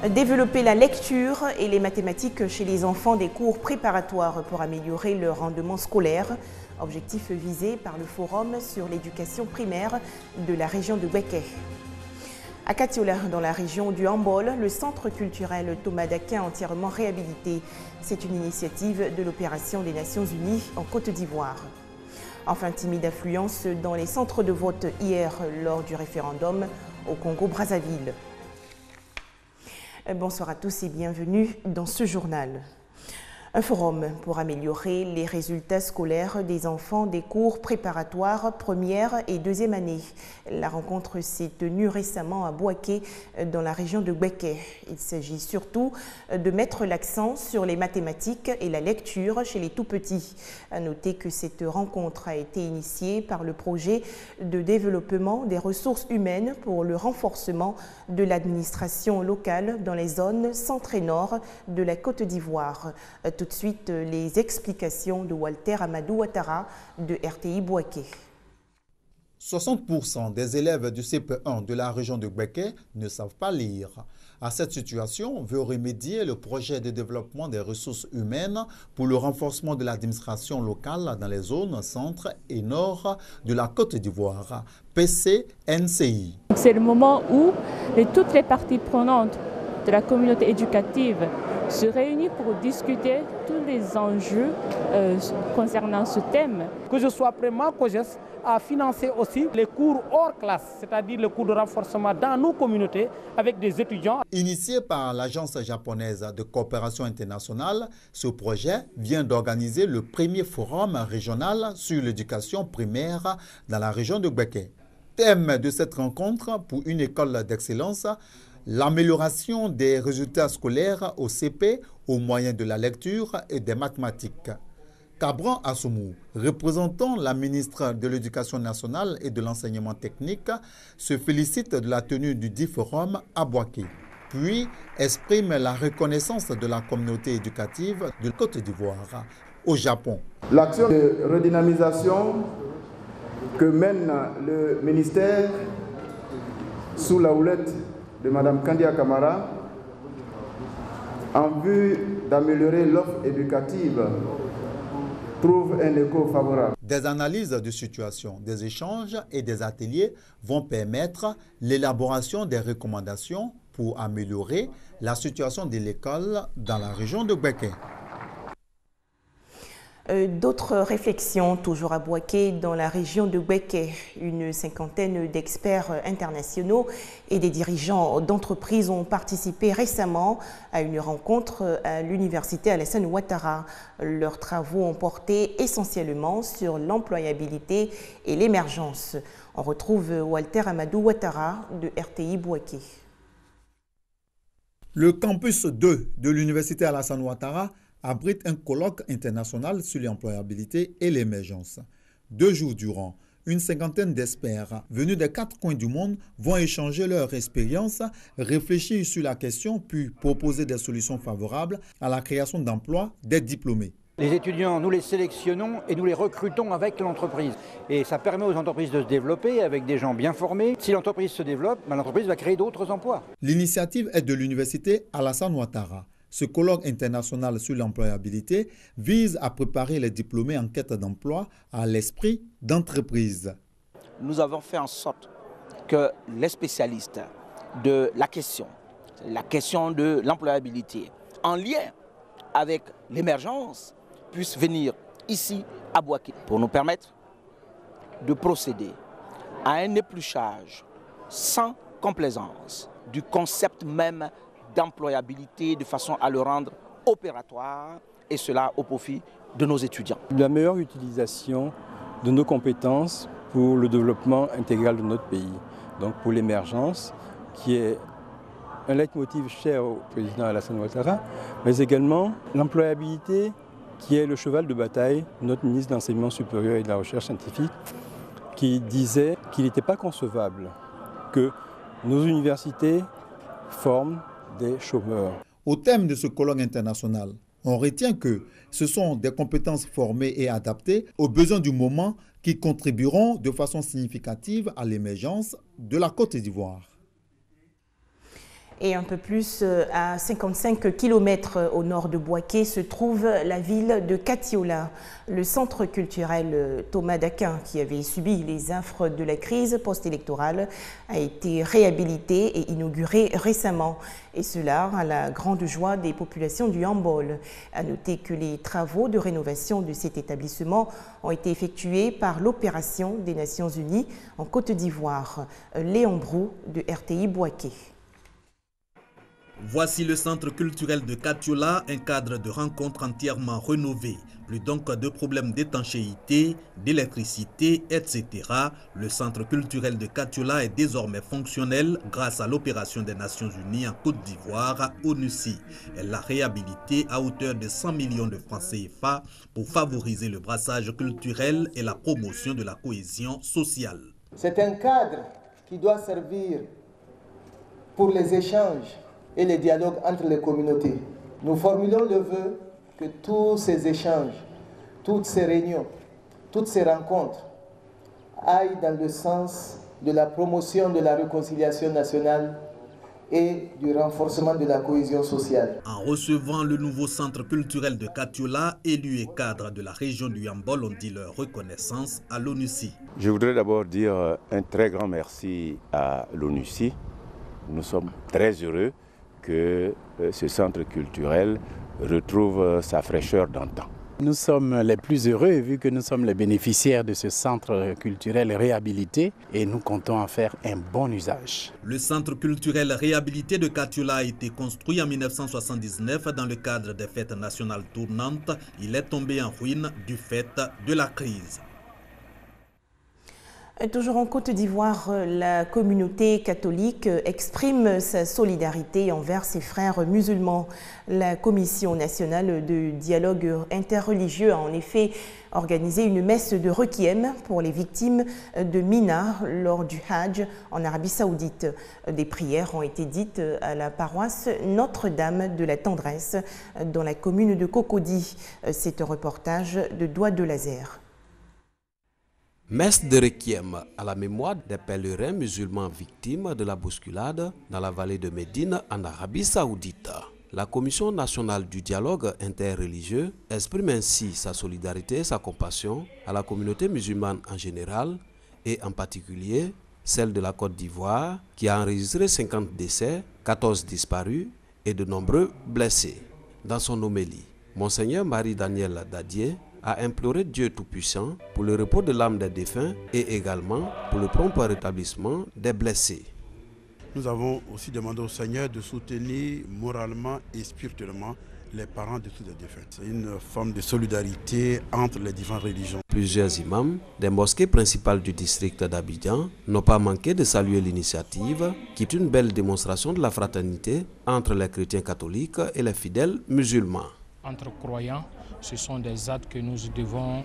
Développer la lecture et les mathématiques chez les enfants des cours préparatoires pour améliorer leur rendement scolaire. Objectif visé par le Forum sur l'éducation primaire de la région de Bouaké. À Katiola, dans la région du Hambol, le centre culturel Thomas d'Aquin entièrement réhabilité. C'est une initiative de l'opération des Nations Unies en Côte d'Ivoire. Enfin, timide affluence dans les centres de vote hier lors du référendum au Congo-Brazzaville. Bonsoir à tous et bienvenue dans ce journal. Un forum pour améliorer les résultats scolaires des enfants des cours préparatoires première et deuxième année. La rencontre s'est tenue récemment à Bouaké, dans la région de Bouaké. Il s'agit surtout de mettre l'accent sur les mathématiques et la lecture chez les tout-petits. À noter que cette rencontre a été initiée par le projet de développement des ressources humaines pour le renforcement de l'administration locale dans les zones centre et nord de la Côte d'Ivoire. Tout de suite, les explications de Walter Amadou Ouattara de RTI Bouaké. 60% des élèves du CP1 de la région de Bouaké ne savent pas lire. À cette situation veut remédier le projet de développement des ressources humaines pour le renforcement de l'administration locale dans les zones centre et nord de la Côte d'Ivoire, PCNCI. C'est le moment où toutes les parties prenantes de la communauté éducative se réunissent pour discuter tous les enjeux concernant ce thème. Que je sois vraiment COGES à financer aussi les cours hors classe, c'est-à-dire les cours de renforcement dans nos communautés avec des étudiants. Initié par l'Agence japonaise de coopération internationale, ce projet vient d'organiser le premier forum régional sur l'éducation primaire dans la région de Bouaké. Thème de cette rencontre pour une école d'excellence, l'amélioration des résultats scolaires au CP au moyen de la lecture et des mathématiques. Cabran Assoumou, représentant la ministre de l'Éducation nationale et de l'enseignement technique, se félicite de la tenue du dit forum à Bouaké, puis exprime la reconnaissance de la communauté éducative de Côte d'Ivoire au Japon. L'action de redynamisation que mène le ministère sous la houlette de Mme Kandia Kamara en vue d'améliorer l'offre éducative trouve un écho favorable. Des analyses de situation, des échanges et des ateliers vont permettre l'élaboration des recommandations pour améliorer la situation de l'école dans la région de Bouaké. D'autres réflexions, toujours à Bouaké, dans la région de Bouaké. Une cinquantaine d'experts internationaux et des dirigeants d'entreprises ont participé récemment à une rencontre à l'université Alassane Ouattara. Leurs travaux ont porté essentiellement sur l'employabilité et l'émergence. On retrouve Walter Amadou Ouattara de RTI Bouaké. Le campus 2 de l'université Alassane Ouattara abrite un colloque international sur l'employabilité et l'émergence. 2 jours durant, une cinquantaine d'experts venus des 4 coins du monde vont échanger leur expérience, réfléchir sur la question, puis proposer des solutions favorables à la création d'emplois des diplômés. Les étudiants, nous les sélectionnons et nous les recrutons avec l'entreprise. Et ça permet aux entreprises de se développer avec des gens bien formés. Si l'entreprise se développe, l'entreprise va créer d'autres emplois. L'initiative est de l'université Alassane Ouattara. Ce colloque international sur l'employabilité vise à préparer les diplômés en quête d'emploi à l'esprit d'entreprise. Nous avons fait en sorte que les spécialistes de la question de l'employabilité, en lien avec l'émergence, puissent venir ici à Bouaké pour nous permettre de procéder à un épluchage sans complaisance du concept même d'employabilité de façon à le rendre opératoire et cela au profit de nos étudiants. La meilleure utilisation de nos compétences pour le développement intégral de notre pays, donc pour l'émergence qui est un leitmotiv cher au président Alassane Ouattara, mais également l'employabilité qui est le cheval de bataille de notre ministre de l'Enseignement supérieur et de la Recherche scientifique qui disait qu'il n'était pas concevable que nos universités forment des chômeurs. Au thème de ce colloque international, on retient que ce sont des compétences formées et adaptées aux besoins du moment qui contribueront de façon significative à l'émergence de la Côte d'Ivoire. Et un peu plus à 55 km au nord de Boaké se trouve la ville de Katiola. Le centre culturel Thomas d'Aquin, qui avait subi les affres de la crise post-électorale, a été réhabilité et inauguré récemment. Et cela à la grande joie des populations du Yambol. À noter que les travaux de rénovation de cet établissement ont été effectués par l'opération des Nations Unies en Côte d'Ivoire. Léon Brou de RTI Boaké. Voici le centre culturel de Katiola, un cadre de rencontre entièrement rénové. Plus donc de problèmes d'étanchéité, d'électricité, etc. Le centre culturel de Katiola est désormais fonctionnel grâce à l'opération des Nations Unies en Côte d'Ivoire, ONUCI. Elle l'a réhabilité à hauteur de 100 millions de francs CFA pour favoriser le brassage culturel et la promotion de la cohésion sociale. C'est un cadre qui doit servir pour les échanges et les dialogues entre les communautés. Nous formulons le vœu que tous ces échanges, toutes ces réunions, toutes ces rencontres aillent dans le sens de la promotion de la réconciliation nationale et du renforcement de la cohésion sociale. En recevant le nouveau centre culturel de Katiola, élus et cadres de la région du Yambol ont dit leur reconnaissance à l'ONUCI. Je voudrais d'abord dire un très grand merci à l'ONUCI. Nous sommes très heureux que ce centre culturel retrouve sa fraîcheur d'antan. Nous sommes les plus heureux vu que nous sommes les bénéficiaires de ce centre culturel réhabilité et nous comptons en faire un bon usage. Le centre culturel réhabilité de Katiola a été construit en 1979 dans le cadre des fêtes nationales tournantes. Il est tombé en ruine du fait de la crise. Toujours en Côte d'Ivoire, la communauté catholique exprime sa solidarité envers ses frères musulmans. La Commission nationale de dialogue interreligieux a en effet organisé une messe de requiem pour les victimes de Mina lors du Hajj en Arabie Saoudite. Des prières ont été dites à la paroisse Notre-Dame de la Tendresse dans la commune de Cocody. C'est un reportage de Doigt de Laser. Messe de requiem à la mémoire des pèlerins musulmans victimes de la bousculade dans la vallée de Médine en Arabie Saoudite. La Commission nationale du dialogue interreligieux exprime ainsi sa solidarité et sa compassion à la communauté musulmane en général et en particulier celle de la Côte d'Ivoire qui a enregistré 50 décès, 14 disparus et de nombreux blessés. Dans son homélie, Monseigneur Marie-Daniel Dadier a imploré Dieu Tout-Puissant pour le repos de l'âme des défunts et également pour le prompt rétablissement des blessés. Nous avons aussi demandé au Seigneur de soutenir moralement et spirituellement les parents de tous les défunts. C'est une forme de solidarité entre les différentes religions. Plusieurs imams des mosquées principales du district d'Abidjan n'ont pas manqué de saluer l'initiative qui est une belle démonstration de la fraternité entre les chrétiens catholiques et les fidèles musulmans. Entre croyants, ce sont des actes que nous devons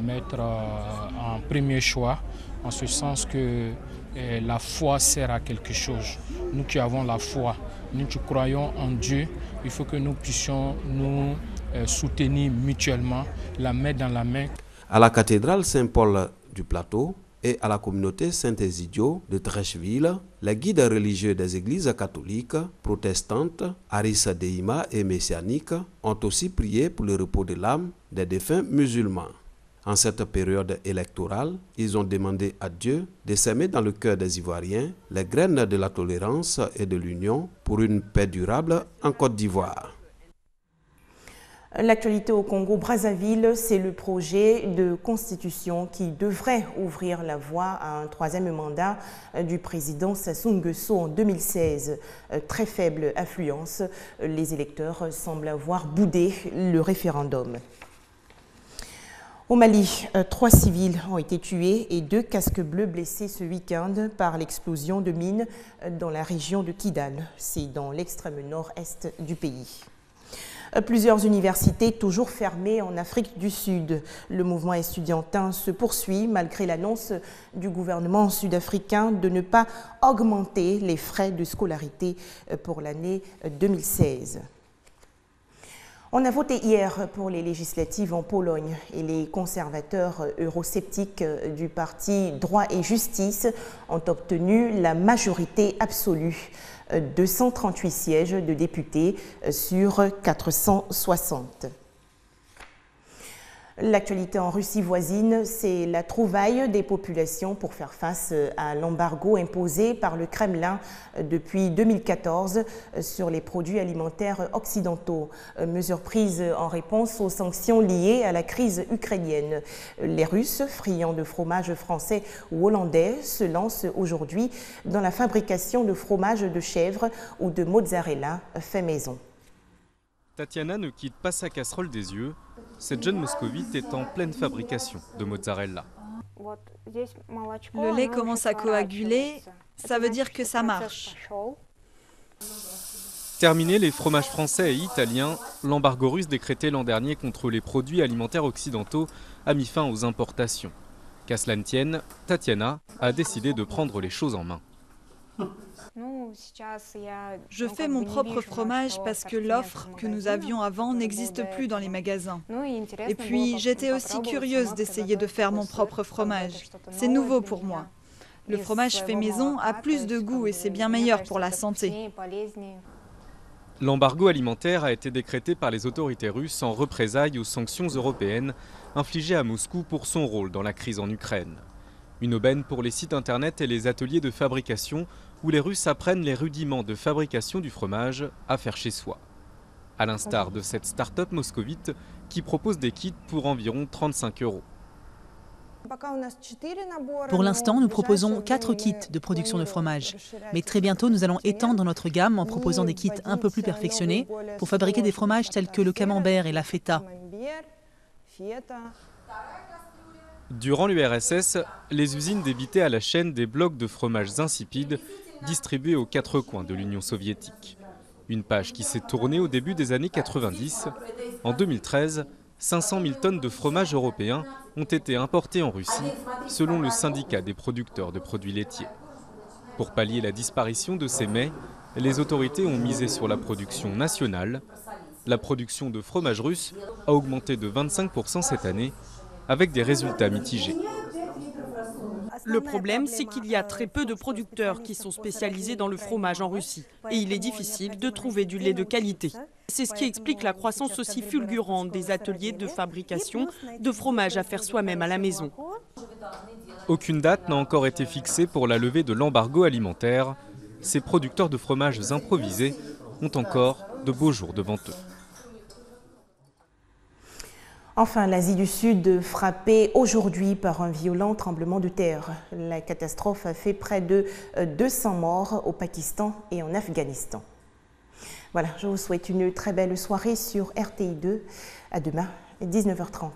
mettre en premier choix, en ce sens que la foi sert à quelque chose. Nous qui avons la foi, nous qui croyons en Dieu, il faut que nous puissions nous soutenir mutuellement, la main dans la main. À la cathédrale Saint-Paul du Plateau et à la communauté Saint-Ezidio de Trècheville, les guides religieux des églises catholiques, protestantes, Arissa Deima et messianiques ont aussi prié pour le repos de l'âme des défunts musulmans. En cette période électorale, ils ont demandé à Dieu de s'aimer dans le cœur des Ivoiriens les graines de la tolérance et de l'union pour une paix durable en Côte d'Ivoire. L'actualité au Congo-Brazzaville, c'est le projet de constitution qui devrait ouvrir la voie à un troisième mandat du président Sassou Nguesso en 2016. Très faible affluence, les électeurs semblent avoir boudé le référendum. Au Mali, 3 civils ont été tués et 2 casques bleus blessés ce week-end par l'explosion de mines dans la région de Kidal. C'est dans l'extrême nord-est du pays. Plusieurs universités toujours fermées en Afrique du Sud. Le mouvement estudiantin se poursuit malgré l'annonce du gouvernement sud-africain de ne pas augmenter les frais de scolarité pour l'année 2016. On a voté hier pour les législatives en Pologne et les conservateurs eurosceptiques du parti Droit et Justice ont obtenu la majorité absolue, 238 sièges de députés sur 460. L'actualité en Russie voisine, c'est la trouvaille des populations pour faire face à l'embargo imposé par le Kremlin depuis 2014 sur les produits alimentaires occidentaux. Mesure prise en réponse aux sanctions liées à la crise ukrainienne. Les Russes, friands de fromage français ou hollandais, se lancent aujourd'hui dans la fabrication de fromage de chèvre ou de mozzarella fait maison. Tatiana ne quitte pas sa casserole des yeux. Cette jeune moscovite est en pleine fabrication de mozzarella. Le lait commence à coaguler, ça veut dire que ça marche. Terminés les fromages français et italiens, l'embargo russe décrété l'an dernier contre les produits alimentaires occidentaux a mis fin aux importations. Qu'à cela ne tienne, Tatiana a décidé de prendre les choses en main. Je fais mon propre fromage parce que l'offre que nous avions avant n'existe plus dans les magasins. Et puis, j'étais aussi curieuse d'essayer de faire mon propre fromage. C'est nouveau pour moi. Le fromage fait maison a plus de goût et c'est bien meilleur pour la santé. L'embargo alimentaire a été décrété par les autorités russes en représailles aux sanctions européennes infligées à Moscou pour son rôle dans la crise en Ukraine. Une aubaine pour les sites internet et les ateliers de fabrication où les Russes apprennent les rudiments de fabrication du fromage à faire chez soi. À l'instar de cette start-up moscovite qui propose des kits pour environ 35 €. Pour l'instant, nous proposons 4 kits de production de fromage. Mais très bientôt, nous allons étendre notre gamme en proposant des kits un peu plus perfectionnés pour fabriquer des fromages tels que le camembert et la feta. Durant l'URSS, les usines débitaient à la chaîne des blocs de fromages insipides distribués aux 4 coins de l'Union soviétique. Une page qui s'est tournée au début des années 90. En 2013, 500 000 tonnes de fromage européen ont été importées en Russie, selon le syndicat des producteurs de produits laitiers. Pour pallier la disparition de ces mets, les autorités ont misé sur la production nationale. La production de fromage russe a augmenté de 25% cette année, avec des résultats mitigés. Le problème, c'est qu'il y a très peu de producteurs qui sont spécialisés dans le fromage en Russie. Et il est difficile de trouver du lait de qualité. C'est ce qui explique la croissance aussi fulgurante des ateliers de fabrication de fromage à faire soi-même à la maison. Aucune date n'a encore été fixée pour la levée de l'embargo alimentaire. Ces producteurs de fromages improvisés ont encore de beaux jours devant eux. Enfin, l'Asie du Sud frappée aujourd'hui par un violent tremblement de terre. La catastrophe a fait près de 200 morts au Pakistan et en Afghanistan. Voilà, je vous souhaite une très belle soirée sur RTI2. À demain, 19h30.